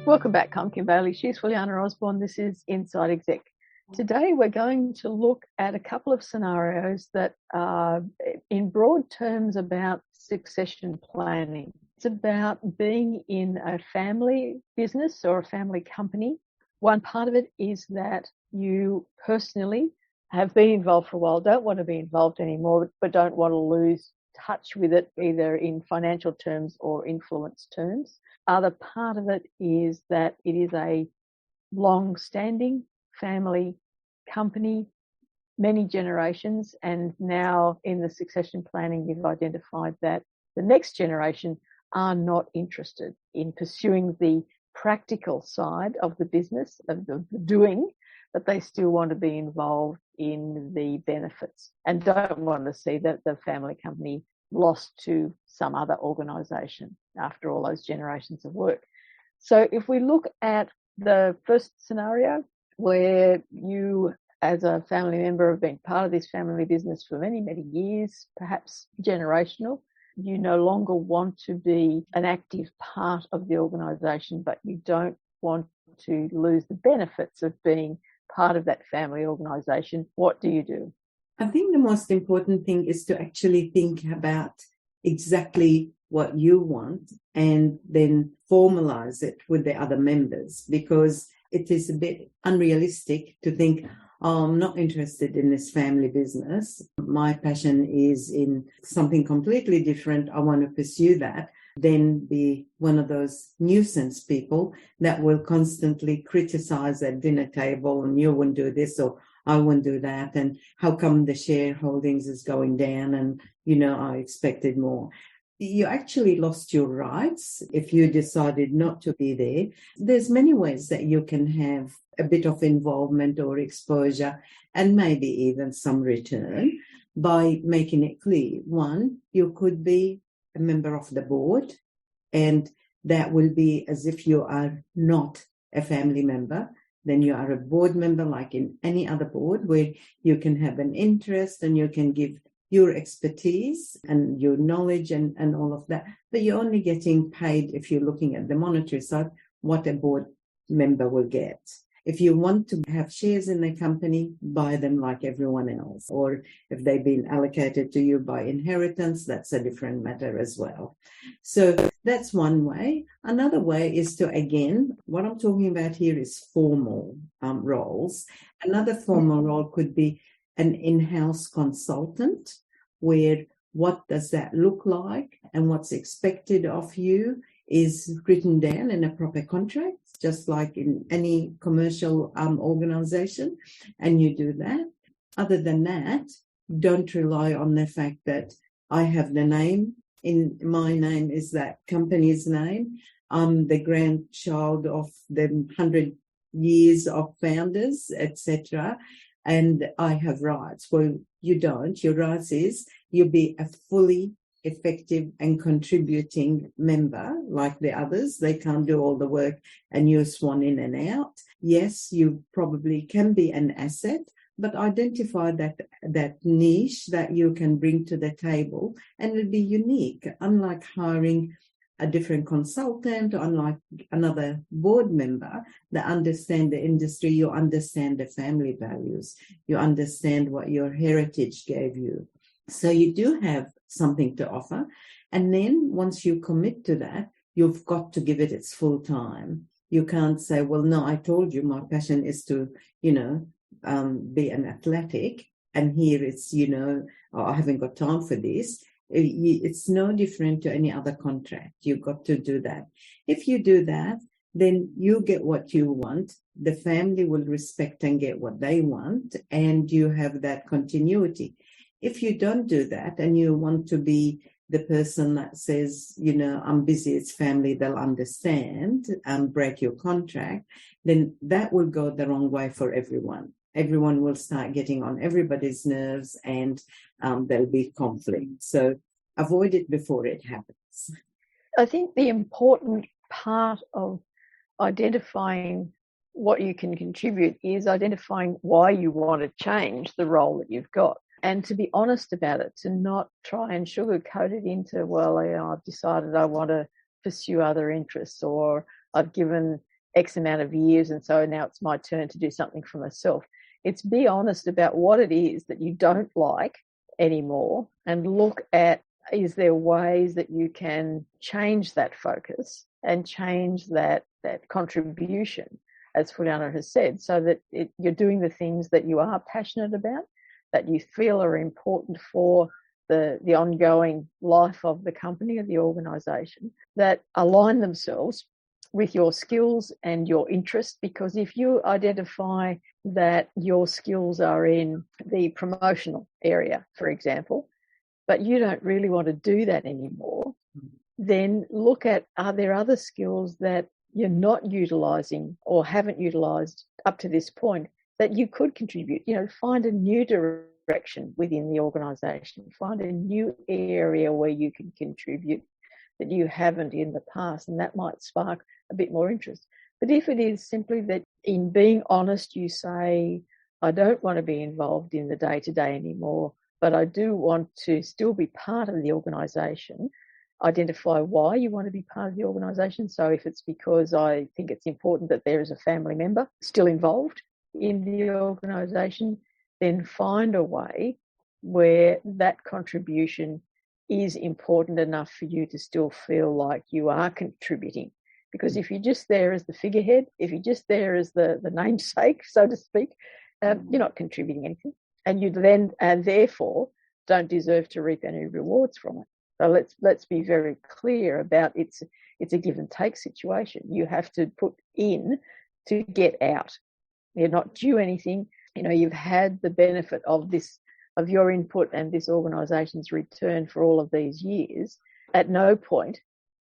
Welcome back. I'm Kim Bailey. She's Fulyana Osborne. This is Inside Exec. Today we're going to look at a couple of scenarios that are in broad terms about succession planning. It's about being in a family business or a family company. One part of it is that you personally have been involved for a while, don't want to be involved anymore, but don't want to lose touch with it either in financial terms or influence terms. Other part of it is that it is a long-standing family company, many generations, and now in the succession planning, you've identified that the next generation are not interested in pursuing the practical side of the business, of the doing, but they still want to be involved in the benefits and don't want to see that the family company lost to some other organisation after all those generations of work. So if we look at the first scenario where you as a family member have been part of this family business for many, many years, perhaps generational, you no longer want to be an active part of the organisation, but you don't want to lose the benefits of being part of that family organisation. What do you do? I think the most important thing is to actually think about exactly what you want and then formalize it with the other members, because it is a bit unrealistic to think, oh, I'm not interested in this family business. My passion is in something completely different. I want to pursue that. Then be one of those nuisance people that will constantly criticize at dinner table, and you wouldn't do this or I wouldn't do that. And how come the shareholdings is going down? And, I expected more. You actually lost your rights if you decided not to be there. There's many ways that you can have a bit of involvement or exposure and maybe even some return by making it clear. One, you could be a member of the board, and that will be as if you are not a family member. Then you are a board member like in any other board, where you can have an interest and you can give your expertise and your knowledge and all of that. But you're only getting paid, if you're looking at the monetary side, what a board member will get. If you want to have shares in the company, buy them like everyone else. Or if they've been allocated to you by inheritance, that's a different matter as well. So that's one way. Another way is to, again, what I'm talking about here is formal roles. Another formal role could be an in-house consultant, where what does that look like and what's expected of you is written down in a proper contract, just like in any commercial organization, and you do that. Other than that, don't rely on the fact that I have the name, in my name is that company's name, I'm the grandchild of the 100 years of founders, etc., and I have rights. Well, you don't. Your rights is you be a fully effective and contributing member like the others. They can't do all the work and you're swan in and out. Yes, you probably can be an asset, but identify that niche that you can bring to the table, and it'll be unique. Unlike hiring a different consultant, or unlike another board member that understand the industry, you understand the family values, you understand what your heritage gave you. So you do have something to offer. And then once you commit to that, you've got to give it its full time. You can't say, well, no, I told you my passion is to, be an athletic, and here it's, oh, I haven't got time for this. It's no different to any other contract. You've got to do that. If you do that, then you get what you want. The family will respect and get what they want, and you have that continuity. If you don't do that and you want to be the person that says, I'm busy, it's family, they'll understand, and break your contract, then that will go the wrong way for everyone. Everyone will start getting on everybody's nerves, and there'll be conflict. So avoid it before it happens. I think the important part of identifying what you can contribute is identifying why you want to change the role that you've got, and to be honest about it, to not try and sugarcoat it into, well, I've decided I want to pursue other interests, or I've given X amount of years, and so now it's my turn to do something for myself. It's be honest about what it is that you don't like anymore, and look at, is there ways that you can change that focus and change that contribution, as Fulyana has said, so that you're doing the things that you are passionate about, that you feel are important for the ongoing life of the company or the organisation, that align themselves with your skills and your interest. Because if you identify that your skills are in the promotional area, for example, but you don't really want to do that anymore, then look at, are there other skills that you're not utilising or haven't utilised up to this point that you could contribute? Find a new direction within the organisation, find a new area where you can contribute that you haven't in the past, and that might spark a bit more interest. But if it is simply that in being honest, you say, I don't want to be involved in the day-to-day anymore, but I do want to still be part of the organisation, identify why you want to be part of the organisation. So if it's because I think it's important that there is a family member still involved in the organisation, then find a way where that contribution is important enough for you to still feel like you are contributing. Because if you're just there as the figurehead, if you're just there as the namesake, so to speak, you're not contributing anything. And you then, and therefore, don't deserve to reap any rewards from it. So let's be very clear about it's a give and take situation. You have to put in to get out. You're not due anything. You've had the benefit of your input and this organisation's return for all of these years. At no point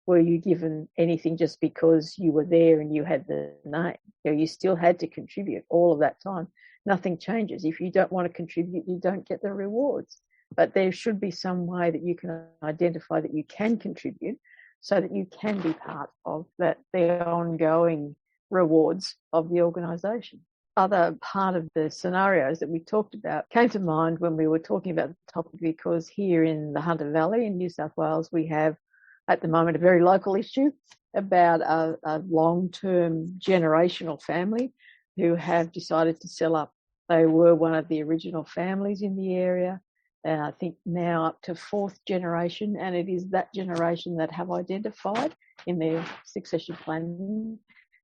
were you given anything just because you were there and you had the name. You still had to contribute all of that time. Nothing changes. If you don't want to contribute, you don't get the rewards. But there should be some way that you can identify that you can contribute so that you can be part of the ongoing rewards of the organisation. Other part of the scenarios that we talked about came to mind when we were talking about the topic, because here in the Hunter Valley in New South Wales, we have at the moment a very local issue about a long-term generational family who have decided to sell up. They were one of the original families in the area, and I think now up to fourth generation, and it is that generation that have identified in their succession planning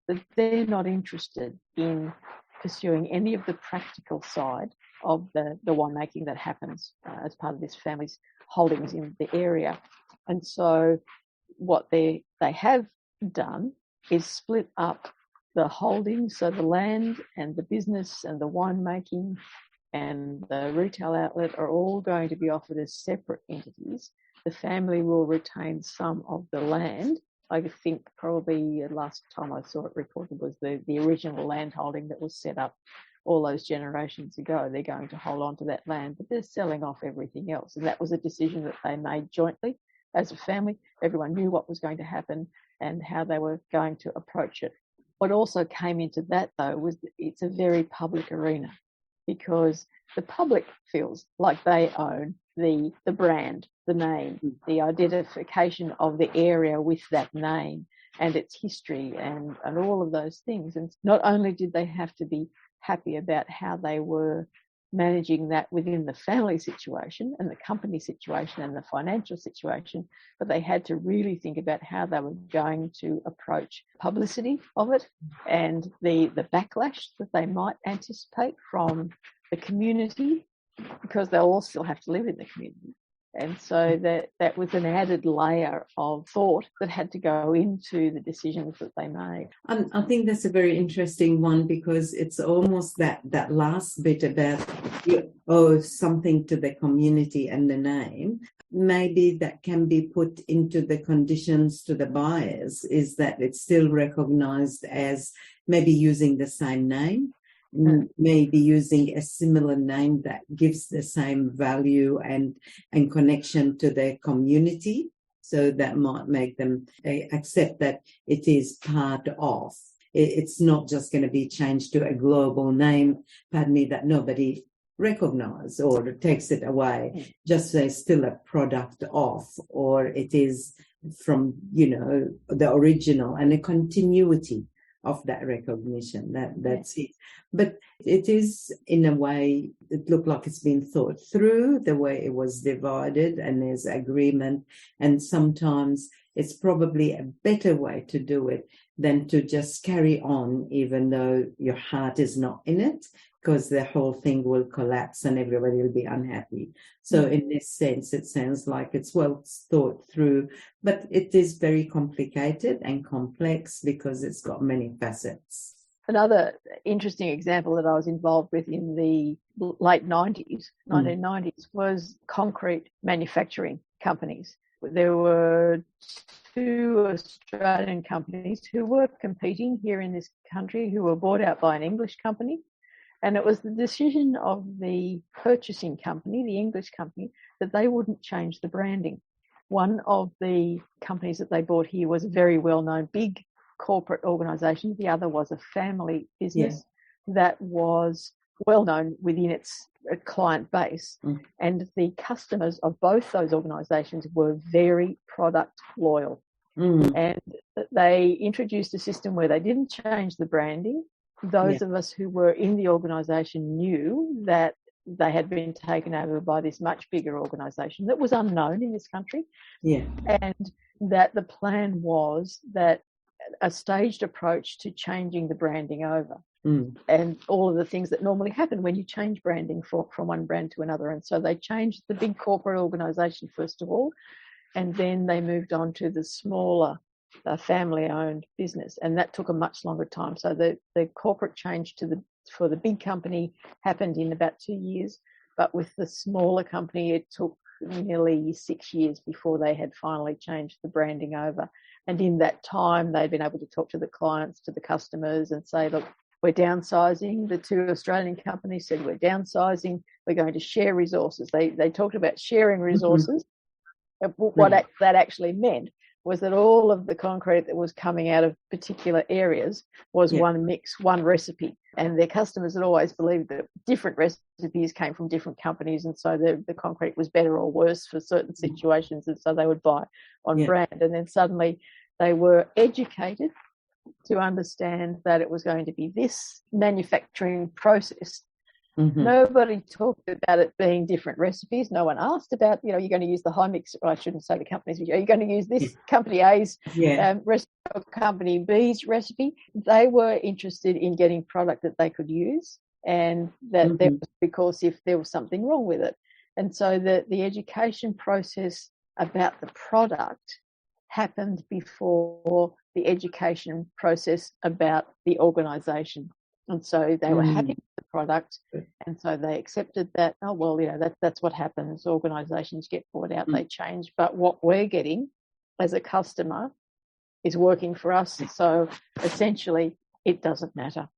that they're not interested in pursuing any of the practical side of the winemaking that happens as part of this family's holdings in the area. And so what they have done is split up the holdings, so the land and the business and the winemaking and the retail outlet are all going to be offered as separate entities. The family will retain some of the land. I think probably last time I saw it reported was the original land holding that was set up all those generations ago. They're going to hold on to that land, but they're selling off everything else. And that was a decision that they made jointly as a family. Everyone knew what was going to happen and how they were going to approach it. What also came into that, though, was that it's a very public arena, because the public feels like they own the brand, the name, the identification of the area with that name and its history and all of those things. And not only did they have to be happy about how they were managing that within the family situation and the company situation and the financial situation, but they had to really think about how they were going to approach publicity of it and the backlash that they might anticipate from the community, because they'll all still have to live in the community. And so that was an added layer of thought that had to go into the decisions that they made. I think that's a very interesting one, because it's almost that last bit about something to the community and the name. Maybe that can be put into the conditions to the buyers, is that it's still recognized as maybe using the same name, maybe using a similar name that gives the same value and connection to their community. So that might make them accept that it is part of. It's not just going to be changed to a global name, that nobody recognize or takes it away. Just say still a product of, or it is from, the original, and a continuity of that recognition. That's it. But it is, in a way, it looked like it's been thought through, the way it was divided, and there's agreement. And sometimes it's probably a better way to do it than to just carry on, even though your heart is not in it, because the whole thing will collapse and everybody will be unhappy. So in this sense, it sounds like it's well thought through, but it is very complicated and complex because it's got many facets. Another interesting example that I was involved with in the late 1990s, was concrete manufacturing companies. There were two Australian companies who were competing here in this country, who were bought out by an English company. And it was the decision of the purchasing company, the English company, that they wouldn't change the branding. One of the companies that they bought here was a very well-known big corporate organisation. The other was a family business that was well-known within its client base. And the customers of both those organisations were very product loyal. And they introduced a system where they didn't change the branding. Those of us who were in the organisation knew that they had been taken over by this much bigger organisation that was unknown in this country. And that the plan was that a staged approach to changing the branding over. And all of the things that normally happen when you change branding from one brand to another. And so they changed the big corporate organisation first of all, and then they moved on to the smaller family-owned business, and that took a much longer time. So the corporate change for the big company happened in about 2 years, but with the smaller company, it took nearly 6 years before they had finally changed the branding over. And in that time, they'd been able to talk to the clients, to the customers, and say, look, we're downsizing. The two Australian companies said, we're downsizing. We're going to share resources. They talked about sharing resources. What that actually meant was that all of the concrete that was coming out of particular areas was one mix, one recipe. And their customers had always believed that different recipes came from different companies, and so the concrete was better or worse for certain situations, and so they would buy on brand. And then suddenly they were educated to understand that it was going to be this manufacturing process. Nobody talked about it being different recipes. No one asked about, you're going to use the high mix, or I shouldn't say the companies, are you going to use this company A's recipe or company B's recipe? They were interested in getting product that they could use, and that there was, because if there was something wrong with it. And so the education process about the product happened before the education process about the organisation. And so they were happy with the product, and so they accepted that, that's what happens. Organisations get bought out, they change. But what we're getting as a customer is working for us. So essentially, it doesn't matter.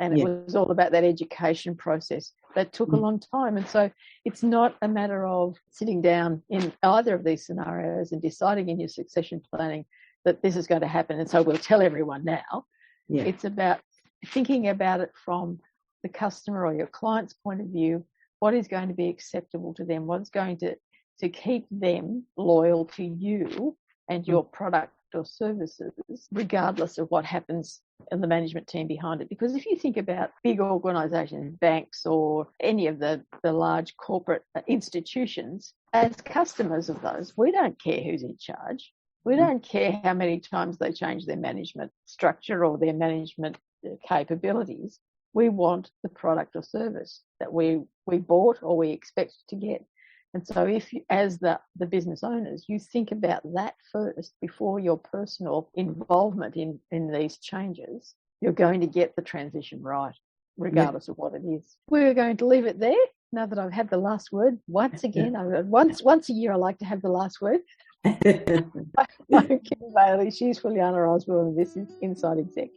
And it was all about that education process that took a long time. And so it's not a matter of sitting down in either of these scenarios and deciding in your succession planning that this is going to happen, and so we'll tell everyone now. It's about thinking about it from the customer or your client's point of view. What is going to be acceptable to them? What's going to keep them loyal to you and your product or services, regardless of what happens in the management team behind it? Because if you think about big organisations, banks, or any of the large corporate institutions, as customers of those, we don't care who's in charge. We don't care how many times they change their management structure or their management capabilities. We want the product or service that we bought or we expect to get. And so if you, as the business owners, you think about that first before your personal involvement in these changes, you're going to get the transition right, regardless of what it is. We're going to leave it there. Now that I've had the last word, once again, once a year I like to have the last word. I'm Kim Bailey, she's Fulyana Osborne, and this is Inside Exec.